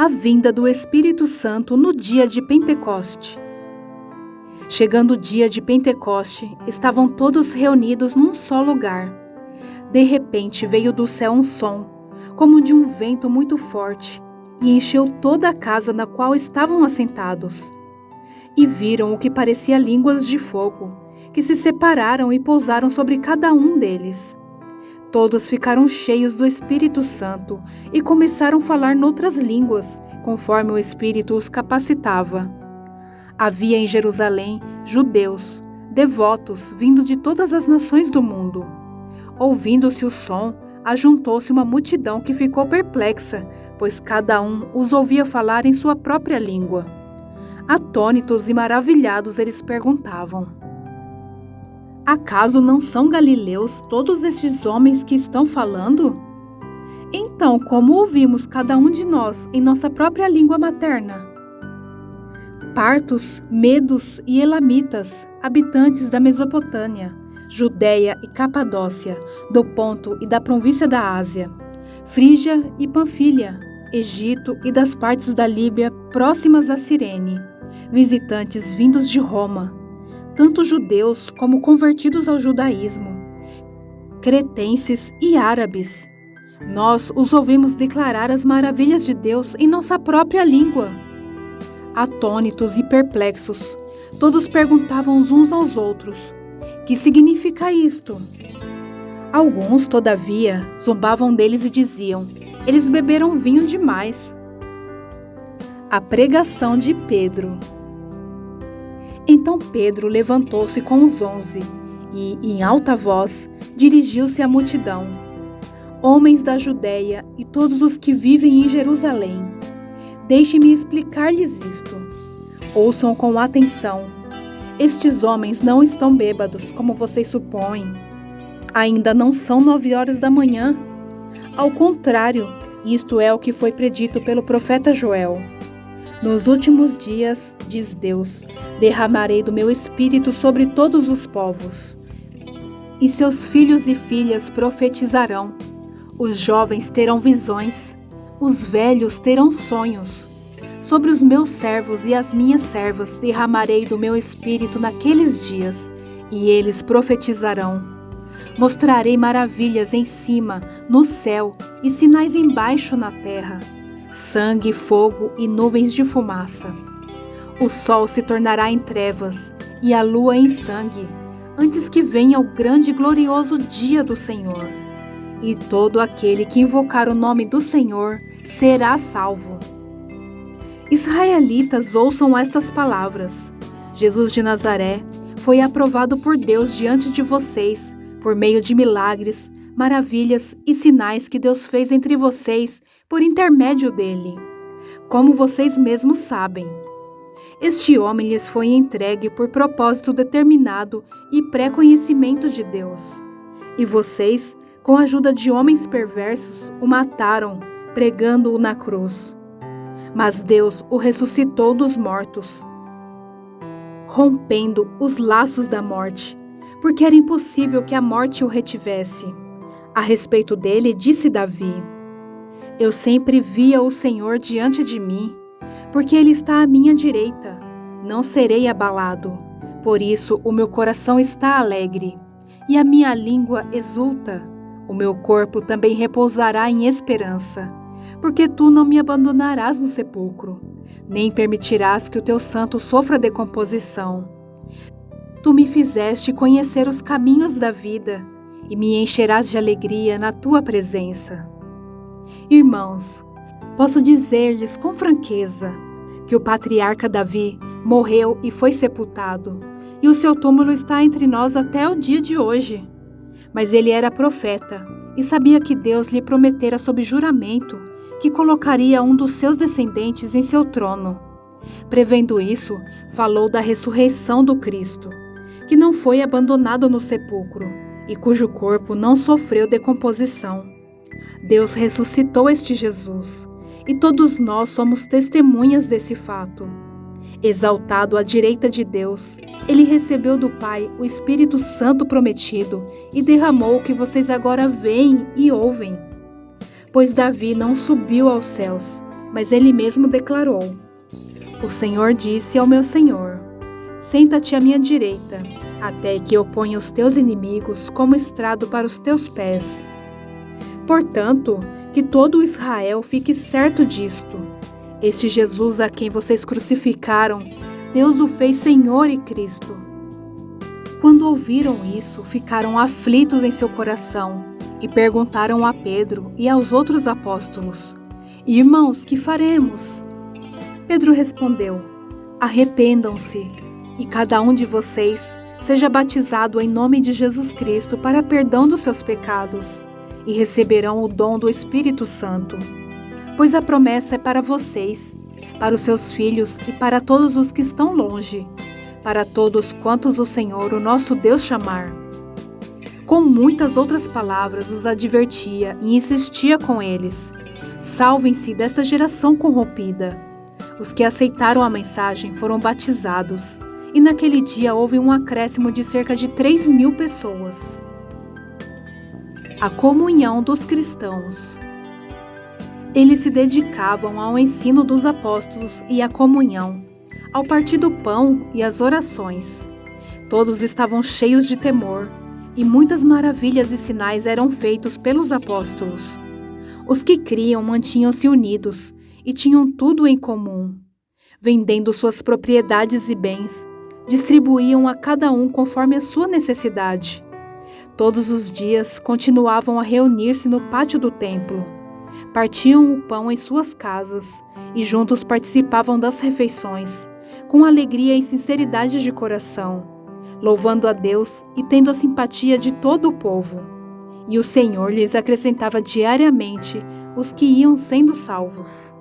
a vinda do Espírito Santo no dia de Pentecoste. Chegando o dia de Pentecoste, estavam todos reunidos num só lugar. De repente veio do céu um som, como de um vento muito forte, e encheu toda a casa na qual estavam assentados. E viram o que parecia línguas de fogo, que se separaram e pousaram sobre cada um deles. Todos ficaram cheios do Espírito Santo e começaram a falar noutras línguas, conforme o Espírito os capacitava. Havia em Jerusalém judeus, devotos, vindo de todas as nações do mundo. Ouvindo-se o som, ajuntou-se uma multidão que ficou perplexa, pois cada um os ouvia falar em sua própria língua. Atônitos e maravilhados, eles perguntavam: acaso não são galileus todos estes homens que estão falando? Então, como ouvimos cada um de nós em nossa própria língua materna? Partos, medos e elamitas, habitantes da Mesopotâmia, Judéia e Capadócia, do Ponto e da província da Ásia, Frígia e Panfilha, Egito e das partes da Líbia próximas a Cirene, visitantes vindos de Roma, tanto judeus como convertidos ao judaísmo, cretenses e árabes. Nós os ouvimos declarar as maravilhas de Deus em nossa própria língua. Atônitos e perplexos, todos perguntavam uns aos outros: que significa isto? Alguns, todavia, zombavam deles e diziam: eles beberam vinho demais. A pregação de Pedro. Então Pedro levantou-se com os 11 e, em alta voz, dirigiu-se à multidão: homens da Judéia e todos os que vivem em Jerusalém, deixe-me explicar-lhes isto. Ouçam com atenção. Estes homens não estão bêbados, como vocês supõem. Ainda não são 9 horas da manhã. Ao contrário, isto é o que foi predito pelo profeta Joel. Nos últimos dias, diz Deus, derramarei do meu espírito sobre todos os povos. E seus filhos e filhas profetizarão. Os jovens terão visões. Os velhos terão sonhos. Sobre os meus servos e as minhas servas derramarei do meu espírito naqueles dias, e eles profetizarão. Mostrarei maravilhas em cima, no céu, e sinais embaixo na terra: sangue, fogo e nuvens de fumaça. O sol se tornará em trevas e a lua em sangue, antes que venha o grande e glorioso dia do Senhor. E todo aquele que invocar o nome do Senhor será salvo. Israelitas, ouçam estas palavras. Jesus de Nazaré foi aprovado por Deus diante de vocês, por meio de milagres, maravilhas e sinais que Deus fez entre vocês por intermédio dele. Como vocês mesmos sabem, este homem lhes foi entregue por propósito determinado e pré-conhecimento de Deus. E vocês, com a ajuda de homens perversos, o mataram, pregando-o na cruz. Mas Deus o ressuscitou dos mortos, rompendo os laços da morte, porque era impossível que a morte o retivesse. A respeito dele, disse Davi: eu sempre via o Senhor diante de mim, porque ele está à minha direita. Não serei abalado. Por isso o meu coração está alegre, e a minha língua exulta. O meu corpo também repousará em esperança, porque tu não me abandonarás no sepulcro, nem permitirás que o teu santo sofra decomposição. Tu me fizeste conhecer os caminhos da vida, e me encherás de alegria na tua presença. Irmãos, posso dizer-lhes com franqueza que o patriarca Davi morreu e foi sepultado, e o seu túmulo está entre nós até o dia de hoje. Mas ele era profeta e sabia que Deus lhe prometera sob juramento que colocaria um dos seus descendentes em seu trono. Prevendo isso, falou da ressurreição do Cristo, que não foi abandonado no sepulcro e cujo corpo não sofreu decomposição. Deus ressuscitou este Jesus, e todos nós somos testemunhas desse fato. Exaltado à direita de Deus, ele recebeu do Pai o Espírito Santo prometido e derramou o que vocês agora veem e ouvem. Pois Davi não subiu aos céus, Mas ele mesmo declarou: O Senhor disse ao meu Senhor: Senta-te à minha direita, até que eu ponha os teus inimigos como estrado para os teus pés. Portanto, que todo Israel fique certo disto: este Jesus a quem vocês crucificaram, Deus o fez Senhor e Cristo. Quando ouviram isso, ficaram aflitos em seu coração e perguntaram a Pedro e aos outros apóstolos: Irmãos, que faremos? Pedro respondeu: Arrependam-se, e cada um de vocês seja batizado em nome de Jesus Cristo para perdão dos seus pecados, e receberão o dom do Espírito Santo. Pois a promessa é para vocês, para os seus filhos e para todos os que estão longe, para todos quantos o Senhor, o nosso Deus, chamar. Com muitas outras palavras os advertia e insistia com eles: Salvem-se desta geração corrompida. Os que aceitaram a mensagem foram batizados, e naquele dia houve um acréscimo de cerca de 3.000 pessoas. A comunhão dos cristãos. Eles se dedicavam ao ensino dos apóstolos e à comunhão, ao partir do pão e às orações. Todos estavam cheios de temor, e muitas maravilhas e sinais eram feitos pelos apóstolos. Os que criam mantinham-se unidos e tinham tudo em comum. Vendendo suas propriedades e bens, distribuíam a cada um conforme a sua necessidade. Todos os dias continuavam a reunir-se no pátio do templo. Partiam o pão em suas casas e juntos participavam das refeições, com alegria e sinceridade de coração, louvando a Deus e tendo a simpatia de todo o povo. E o Senhor lhes acrescentava diariamente os que iam sendo salvos.